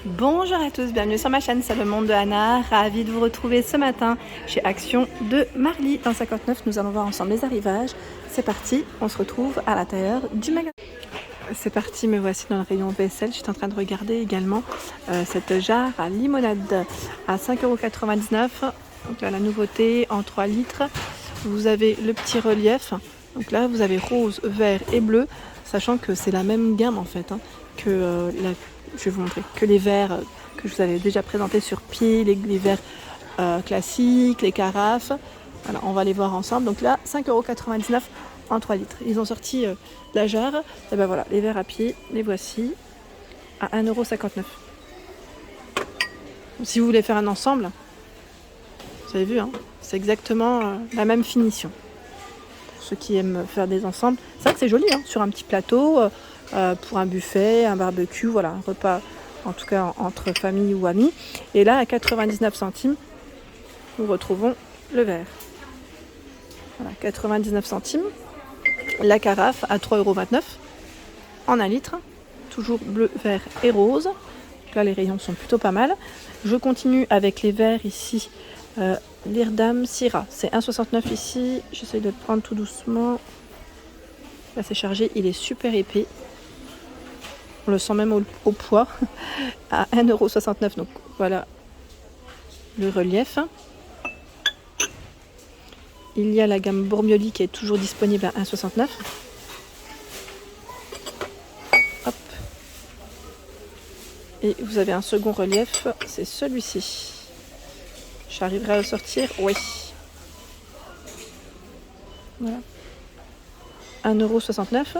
Bonjour à tous, bienvenue sur ma chaîne, c'est le monde de Anna. Ravie de vous retrouver ce matin chez Action de Marly. Dans 59, nous allons voir ensemble les arrivages. C'est parti, on se retrouve à l'intérieur du magasin. C'est parti, me voici dans le rayon vaisselle. Je suis en train de regarder également cette jarre à limonade à 5,99 €. Donc là, la nouveauté en 3 litres. Vous avez le petit relief. Donc là, vous avez rose, vert et bleu, sachant que c'est la même gamme en fait que je vais vous montrer que les verres que je vous avais déjà présentés sur pied, les verres classiques, les carafes. Voilà, on va les voir ensemble. Donc là, 5,99 € en 3 litres. Ils ont sorti la jarre. Et ben voilà, les verres à pied, les voici à 1,59 €. Si vous voulez faire un ensemble, vous avez vu, c'est exactement la même finition. Pour ceux qui aiment faire des ensembles, c'est vrai que c'est joli sur un petit plateau. Pour un buffet, un barbecue, voilà, un repas en tout cas entre famille ou amis. Et là à 99 centimes, nous retrouvons le verre. Voilà, 99 centimes. La carafe à 3,29 € en 1 litre. Toujours bleu, vert et rose. Donc là les rayons sont plutôt pas mal. Je continue avec les verres ici. L'Irdam Syrah, c'est 1,69 € ici. J'essaie de le prendre tout doucement. Là c'est chargé, il est super épais. On le sent même au poids, à 1,69 €. Donc voilà le relief. Il y a la gamme Bormioli qui est toujours disponible à 1,69 €. Hop. Et vous avez un second relief, c'est celui-ci. J'arriverai à le sortir, oui. Voilà. 1,69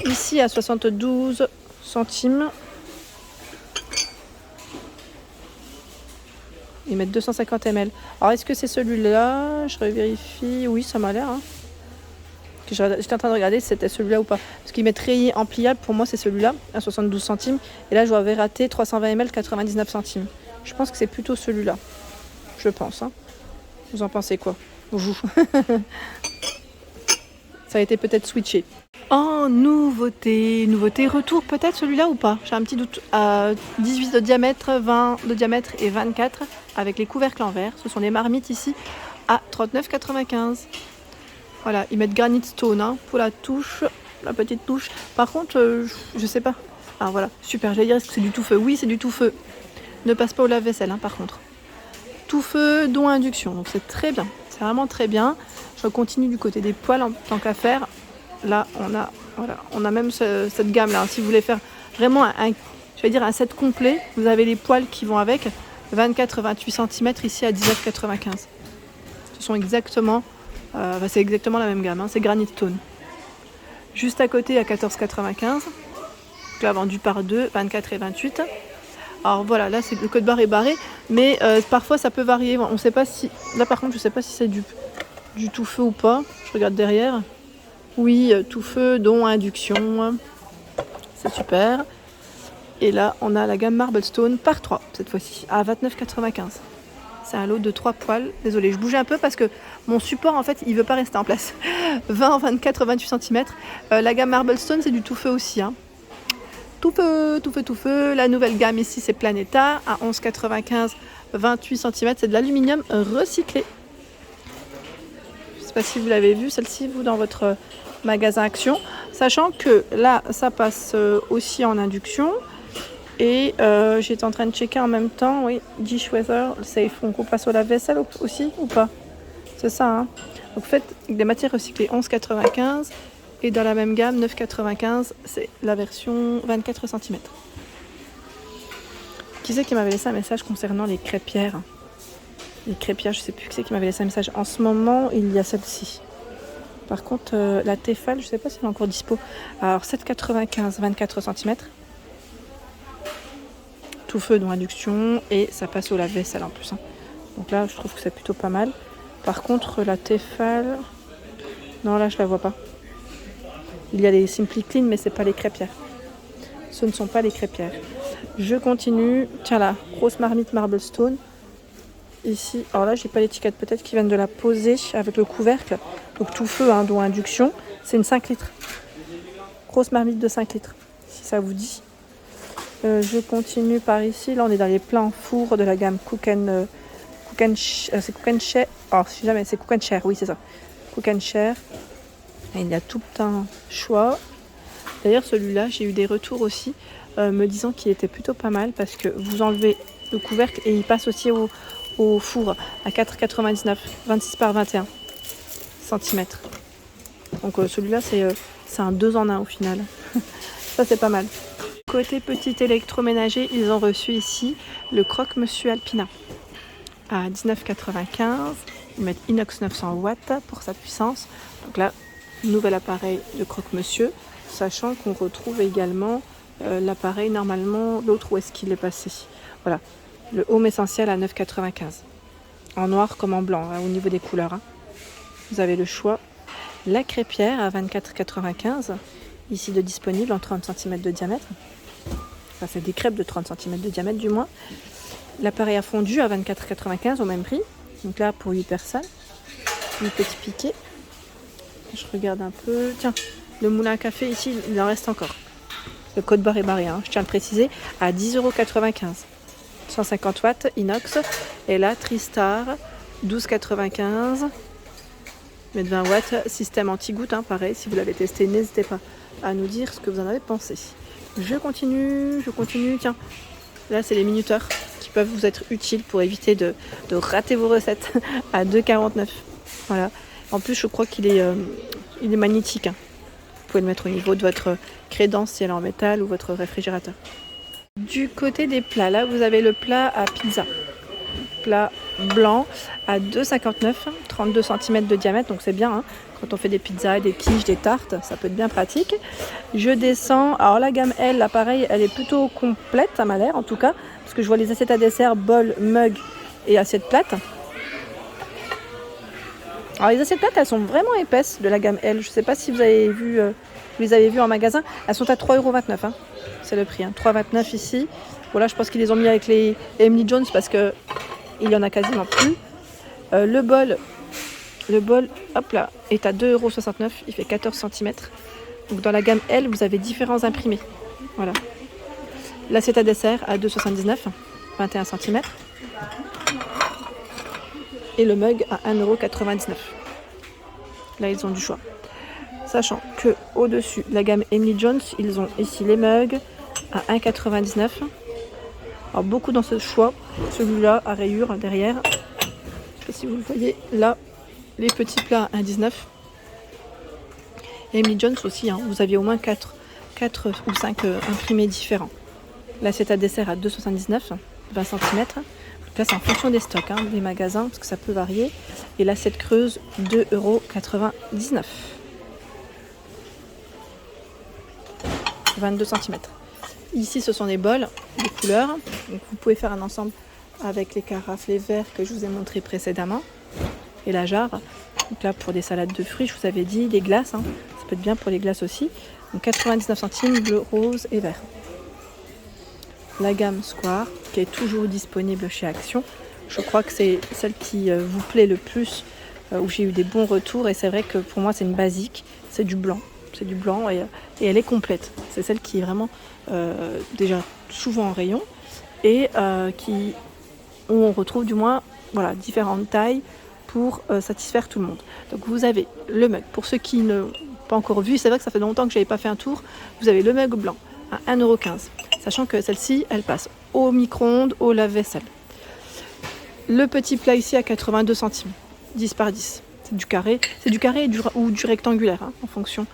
€. Ici à 72 centimes. Ils mettent 250 ml. Alors est-ce que c'est celui-là? Je revérifie. Oui, ça m'a l'air. J'étais en train de regarder si c'était celui-là ou pas. Parce qu'ils mettent rayé en pliable. Pour moi, c'est celui-là, à 72 centimes. Et là, je avais raté 320 ml, 99 centimes. Je pense que c'est plutôt celui-là. Je pense. Vous en pensez quoi? Vous. Ça a été peut-être switché. En nouveauté, retour peut-être celui-là ou pas? J'ai un petit doute. 18 de diamètre, 20 de diamètre et 24 avec les couvercles en verre. Ce sont les marmites ici à 39,95 €. Voilà, ils mettent granite stone pour la touche, la petite touche. Par contre, je sais pas. Ah voilà, super, j'allais dire est-ce que c'est du tout feu? Oui, c'est du tout feu. Ne passe pas au lave-vaisselle par contre. Tout feu, dont induction, donc c'est très bien. C'est vraiment très bien. Je continue du côté des poêles en tant qu'à faire. Là, on a même cette gamme-là. Si vous voulez faire vraiment un set complet, vous avez les poêles qui vont avec. 24-28 cm ici à 19,95 €. Ce sont exactement, c'est exactement la même gamme. C'est Granite Stone. Juste à côté à 14,95 €. Là, vendu par 2, 24 et 28. Alors voilà, là c'est le code barre est barré, mais parfois ça peut varier. On ne sait pas si. Là par contre, je ne sais pas si c'est du tout feu ou pas. Je regarde derrière. Oui, tout feu, dont induction. C'est super. Et là, on a la gamme Marble Stone par 3, cette fois-ci, à 29,95 €. C'est un lot de 3 poêles. Désolée, je bougeais un peu parce que mon support, en fait, il ne veut pas rester en place. 20, 24, 28 cm. La gamme Marble Stone, c'est du tout feu aussi. Tout feu, tout feu, tout feu. La nouvelle gamme ici, c'est Planeta, à 11,95 €, 28 cm. C'est de l'aluminium recyclé. Je ne sais pas si vous l'avez vu, celle-ci, vous, dans votre magasin Action, sachant que là ça passe aussi en induction et j'étais en train de checker en même temps. Oui, dishwasher safe, on passe au lave-vaisselle aussi ou pas? C'est ça. Donc faites des matières recyclées, 11,95 € et dans la même gamme 9,95 €, c'est la version 24 cm. Qui c'est qui m'avait laissé un message concernant les crêpières? Les crêpières, je sais plus qui c'est qui m'avait laissé un message. En ce moment, il y a celle-ci. Par contre, la Tefal, je ne sais pas si elle est encore dispo. Alors 7,95 €, 24 cm. Tout feu, dont induction. Et ça passe au lave-vaisselle en plus. Donc là, je trouve que c'est plutôt pas mal. Par contre, la Tefal... Non, là, je la vois pas. Il y a les Simply Clean, mais c'est pas les crêpières. Ce ne sont pas les crêpières. Je continue. Tiens là, grosse marmite Marble Stone. Ici, alors là, j'ai pas l'étiquette, peut-être qu'ils viennent de la poser avec le couvercle. Donc tout feu, dont induction. C'est une 5 litres. Grosse marmite de 5 litres, si ça vous dit. Je continue par ici. Là, on est dans les plats en four de la gamme Cook and Share. Oh, si jamais, c'est Cook and Share, oui, c'est ça. Cook and Share. Et il y a tout un choix. D'ailleurs, celui-là, j'ai eu des retours aussi me disant qu'il était plutôt pas mal parce que vous enlevez le couvercle et il passe aussi au four à 4,99, 26 par 21 cm. Donc celui-là, c'est un 2 en 1 au final. Ça, c'est pas mal. Côté petit électroménager, ils ont reçu ici le Croque-Monsieur Alpina à 19,95. Ils mettent inox 900 watts pour sa puissance. Donc là, nouvel appareil de Croque-Monsieur, sachant qu'on retrouve également l'appareil normalement, l'autre où est-ce qu'il est passé. Voilà, le Home Essentiel à 9,95. En noir comme en blanc, hein, au niveau des couleurs. Hein. Vous avez le choix. La crêpière à 24,95. Ici de disponible en 30 cm de diamètre. Enfin, c'est des crêpes de 30 cm de diamètre du moins. L'appareil à fondu à 24,95 au même prix. Donc là pour 8 personnes. 8 petits piquets. Je regarde un peu. Tiens, le moulin à café ici, il en reste encore. Le code barre est barré, hein, je tiens à le préciser, à 10,95 €. 150 watts inox. Et là, Tristar, 12,95 €. Mais de 20 watts, système anti-goutte, hein, pareil. Si vous l'avez testé, n'hésitez pas à nous dire ce que vous en avez pensé. Je continue. Tiens, là, c'est les minuteurs qui peuvent vous être utiles pour éviter de rater vos recettes à 2,49 €. Voilà. En plus, je crois qu'il est magnétique. Hein. Vous pouvez le mettre au niveau de votre crédence si elle est en métal ou votre réfrigérateur. Du côté des plats, là, vous avez le plat à pizza. Plat blanc à 2,59 €, 32 cm de diamètre, donc c'est bien. Hein. Quand on fait des pizzas, des quiches, des tartes, ça peut être bien pratique. Je descends. Alors la gamme L, là, pareil, elle est plutôt complète, ça m'a l'air en tout cas, parce que je vois les assiettes à dessert, bol, mug et assiettes plates. Alors les assiettes plates, elles sont vraiment épaisses de la gamme L. Je ne sais pas si vous avez vu, vous les avez vues en magasin. Elles sont à 3,29 €. Hein. C'est le prix. Hein. 3,29 € ici. Voilà, je pense qu'ils les ont mis avec les Emily Jones parce que il y en a quasiment plus. Le bol, hop là, est à 2,69 €. Il fait 14 cm. Donc dans la gamme L, vous avez différents imprimés. Voilà. L'assiette à dessert à 2,79 €, 21 cm. Et le mug à 1,99 €. Là, ils ont du choix. Sachant que au-dessus, la gamme Emily Jones, ils ont ici les mugs à 1,99 €. Alors, beaucoup dans ce choix. Celui-là à rayures derrière. Je ne sais pas si vous le voyez. Là, les petits plats à 1,19 €. Emily Jones aussi, hein, vous aviez au moins 4 ou 5 imprimés différents. L'assiette à dessert à 2,79 €, 20 cm. Là, c'est en fonction des stocks, hein, des magasins, parce que ça peut varier. Et l'assiette creuse, 2,99 €. 22 cm. Ici, ce sont des bols de couleurs. Donc, vous pouvez faire un ensemble avec les carafes, les verres que je vous ai montré précédemment. Et la jarre. Donc là, pour des salades de fruits, je vous avais dit, des glaces. Hein, ça peut être bien pour les glaces aussi. Donc 99 centimes, bleu, rose et vert. La gamme Square, qui est toujours disponible chez Action. Je crois que c'est celle qui vous plaît le plus, où j'ai eu des bons retours. Et c'est vrai que pour moi, c'est une basique. C'est du blanc. C'est du blanc et elle est complète. C'est celle qui est vraiment déjà souvent en rayon et où on retrouve du moins voilà, différentes tailles pour satisfaire tout le monde. Donc vous avez le mug. Pour ceux qui n'ont pas encore vu, c'est vrai que ça fait longtemps que je n'avais pas fait un tour. Vous avez le mug blanc à 1,15 €. Sachant que celle-ci, elle passe au micro-ondes, au lave-vaisselle. Le petit plat ici à 82 centimes, 10 par 10. C'est du carré ou du rectangulaire, hein, en fonction.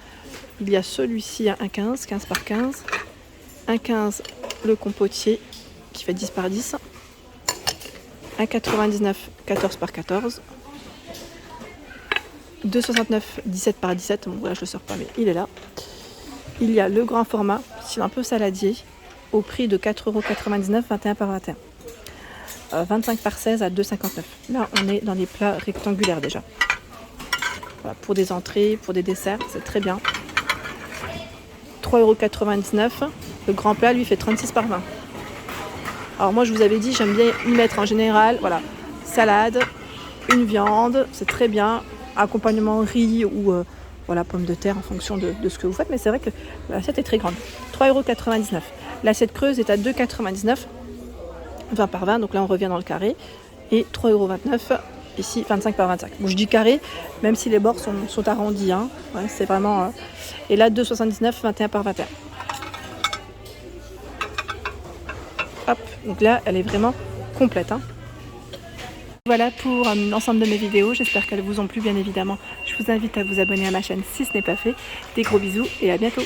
Il y a celui-ci à 1,15, 15 par 15. 1,15 le compotier qui fait 10 par 10. 1,99, 14 par 14. 2,69, 17 par 17. Bon, voilà, je ne le sors pas, mais il est là. Il y a le grand format, style un peu saladier, au prix de 4,99 €, 21 par 21. 25 par 16 à 2,59 €. Là, on est dans les plats rectangulaires déjà. Voilà, pour des entrées, pour des desserts, c'est très bien. 3,99 €. Le grand plat, lui, fait 36 par 20. Alors moi, je vous avais dit, j'aime bien y mettre en général, voilà, salade, une viande, c'est très bien. Accompagnement riz ou voilà, pommes de terre en fonction de ce que vous faites. Mais c'est vrai que l'assiette est très grande. 3,99 €. L'assiette creuse est à 2,99 €, 20 par 20, donc là on revient dans le carré. Et 3,29 €, ici 25 par 25. Bon, je dis carré, même si les bords sont arrondis. Hein. Ouais, c'est vraiment... Et là, 2,79 €, 21 par 21. Hop, donc là, elle est vraiment complète. Hein. Voilà pour l'ensemble de mes vidéos, j'espère qu'elles vous ont plu bien évidemment. Je vous invite à vous abonner à ma chaîne si ce n'est pas fait. Des gros bisous et à bientôt.